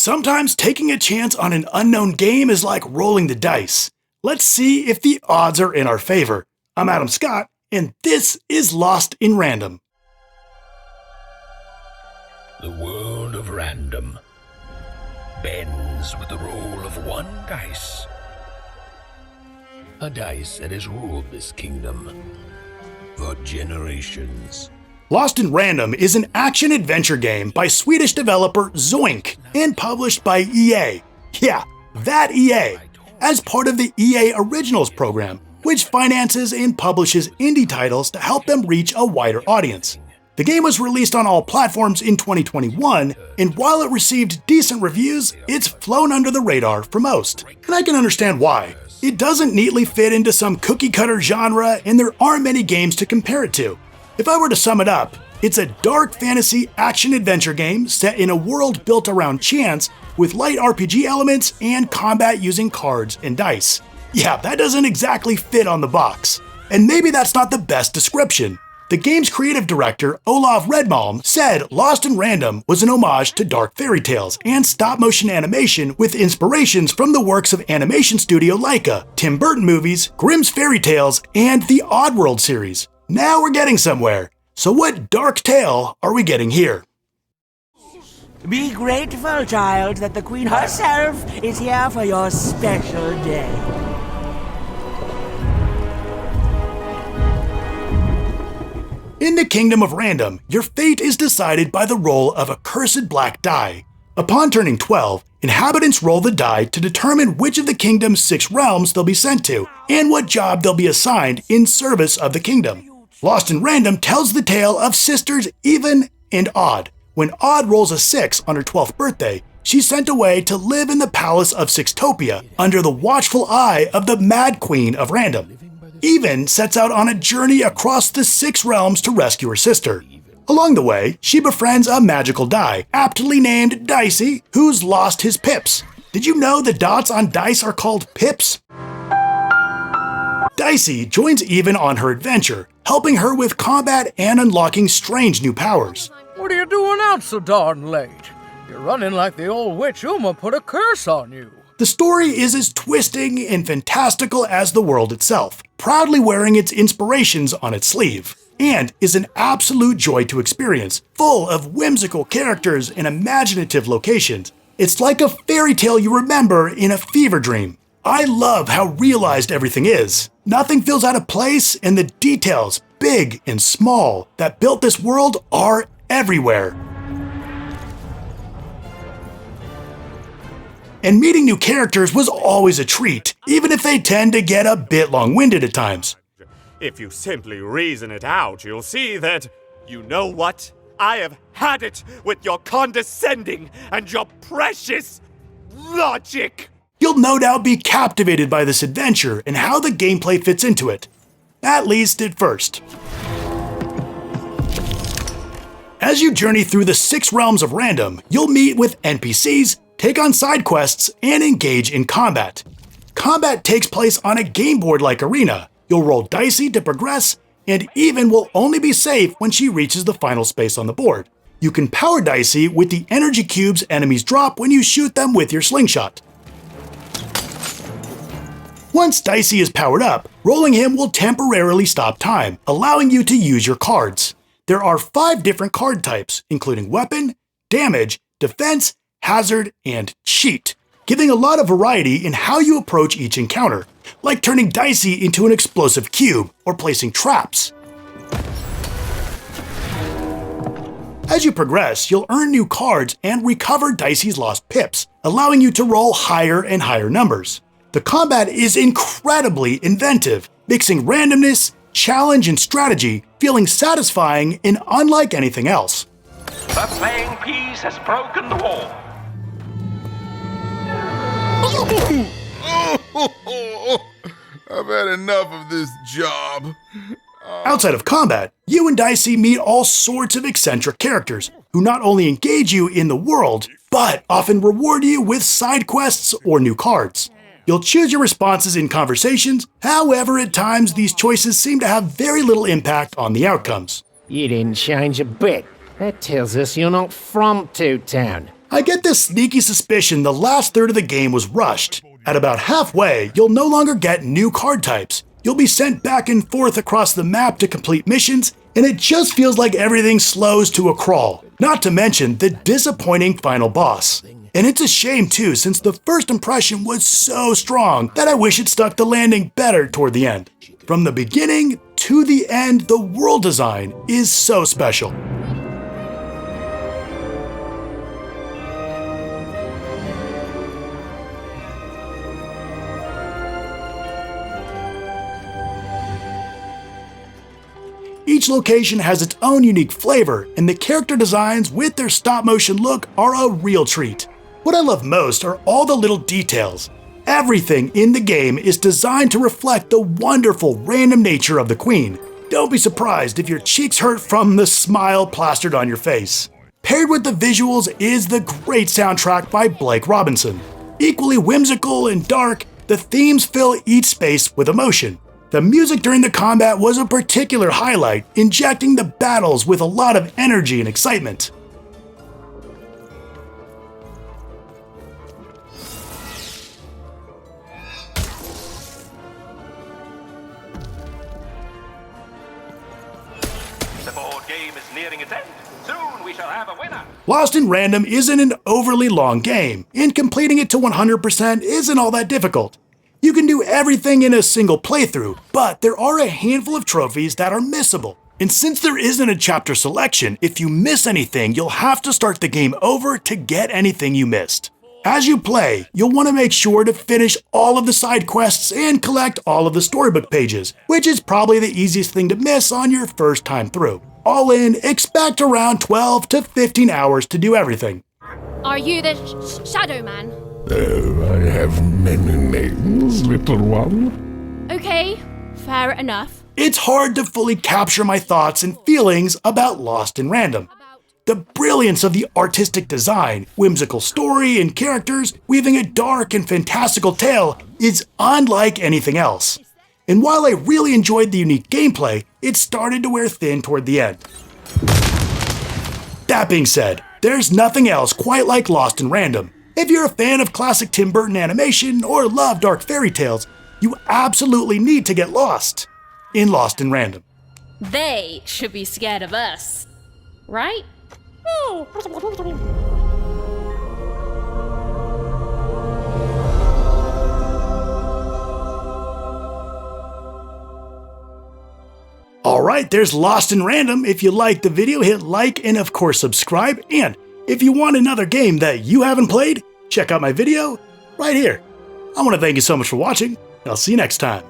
Sometimes taking a chance on an unknown game is like rolling the dice. Let's see if the odds are in our favor. I'm Adam Scott, and this is Lost in Random. The world of random bends with the roll of one dice. A dice that has ruled this kingdom for generations. Lost in Random is an action-adventure game by Swedish developer Zoink and published by EA. Yeah, that EA, as part of the EA Originals program, which finances and publishes indie titles to help them reach a wider audience. The game was released on all platforms in 2021, and while it received decent reviews, it's flown under the radar for most. And I can understand why. It doesn't neatly fit into some cookie-cutter genre, and there aren't many games to compare it to. If I were to sum it up, it's a dark fantasy action-adventure game set in a world built around chance with light RPG elements and combat using cards and dice. Yeah, that doesn't exactly fit on the box. And maybe that's not the best description. The game's creative director, Olav Redmalm, said Lost in Random was an homage to dark fairy tales and stop-motion animation with inspirations from the works of animation studio Laika, Tim Burton movies, Grimm's Fairy Tales, and the Oddworld series. Now we're getting somewhere. So what dark tale are we getting here? Be grateful, child, that the Queen herself is here for your special day. In the Kingdom of Random, your fate is decided by the roll of a cursed black die. Upon turning 12, inhabitants roll the die to determine which of the kingdom's 6 realms they'll be sent to, and what job they'll be assigned in service of the kingdom. Lost in Random tells the tale of sisters Even and Odd. When Odd rolls a 6 on her 12th birthday, she's sent away to live in the palace of Sixtopia under the watchful eye of the Mad Queen of Random. Even sets out on a journey across the 6 realms to rescue her sister. Along the way, she befriends a magical die, aptly named Dicey, who's lost his pips. Did you know the dots on dice are called pips? Dicey joins Even on her adventure, helping her with combat and unlocking strange new powers. What are you doing out so darn late? You're running like the old witch Uma put a curse on you. The story is as twisting and fantastical as the world itself, proudly wearing its inspirations on its sleeve, and is an absolute joy to experience, full of whimsical characters and imaginative locations. It's like a fairy tale you remember in a fever dream. I love how realized everything is. Nothing feels out of place, and the details, big and small, that built this world are everywhere. And meeting new characters was always a treat, even if they tend to get a bit long-winded at times. If you simply reason it out, you'll see that, you know what? I have had it with your condescending and your precious logic. You'll no doubt be captivated by this adventure and how the gameplay fits into it. At least at first. As you journey through the 6 realms of Random, you'll meet with NPCs, take on side quests, and engage in combat. Combat takes place on a game board-like arena. You'll roll dicey to progress, and Even will only be safe when she reaches the final space on the board. You can power Dicey with the energy cubes enemies drop when you shoot them with your slingshot. Once Dicey is powered up, rolling him will temporarily stop time, allowing you to use your cards. There are 5 different card types, including Weapon, Damage, Defense, Hazard, and Cheat, giving a lot of variety in how you approach each encounter, like turning Dicey into an explosive cube or placing traps. As you progress, you'll earn new cards and recover Dicey's lost pips, allowing you to roll higher and higher numbers. The combat is incredibly inventive, mixing randomness, challenge, and strategy, feeling satisfying and unlike anything else. The playing piece has broken the wall. I've had enough of this job. Outside of combat, you and Dicey meet all sorts of eccentric characters who not only engage you in the world, but often reward you with side quests or new cards. You'll choose your responses in conversations, however at times these choices seem to have very little impact on the outcomes. You didn't change a bit. That tells us you're not from Town. I get this sneaky suspicion the last third of the game was rushed. At about halfway, you'll no longer get new card types. You'll be sent back and forth across the map to complete missions, and it just feels like everything slows to a crawl. Not to mention the disappointing final boss. And it's a shame too, since the first impression was so strong that I wish it stuck the landing better toward the end. From the beginning to the end, the world design is so special. Each location has its own unique flavor, and the character designs with their stop-motion look are a real treat. What I love most are all the little details. Everything in the game is designed to reflect the wonderful random nature of the Queen. Don't be surprised if your cheeks hurt from the smile plastered on your face. Paired with the visuals is the great soundtrack by Blake Robinson. Equally whimsical and dark, the themes fill each space with emotion. The music during the combat was a particular highlight, injecting the battles with a lot of energy and excitement. The board game is nearing its end. Soon we shall have a winner. Lost in Random isn't an overly long game, and completing it to 100% isn't all that difficult. You can do everything in a single playthrough, but there are a handful of trophies that are missable. And since there isn't a chapter selection, if you miss anything, you'll have to start the game over to get anything you missed. As you play, you'll want to make sure to finish all of the side quests and collect all of the storybook pages, which is probably the easiest thing to miss on your first time through. All in, expect around 12 to 15 hours to do everything. Are you the Shadow Man? I have many names, little one. Okay, fair enough. It's hard to fully capture my thoughts and feelings about Lost in Random. The brilliance of the artistic design, whimsical story, and characters weaving a dark and fantastical tale is unlike anything else. And while I really enjoyed the unique gameplay, it started to wear thin toward the end. That being said, there's nothing else quite like Lost in Random. If you're a fan of classic Tim Burton animation or love dark fairy tales, you absolutely need to get lost in Lost in Random. They should be scared of us, right? Alright, there's Lost in Random. If you liked the video, hit like and of course subscribe. And if you want another game that you haven't played, check out my video right here. I want to thank you so much for watching. I'll see you next time.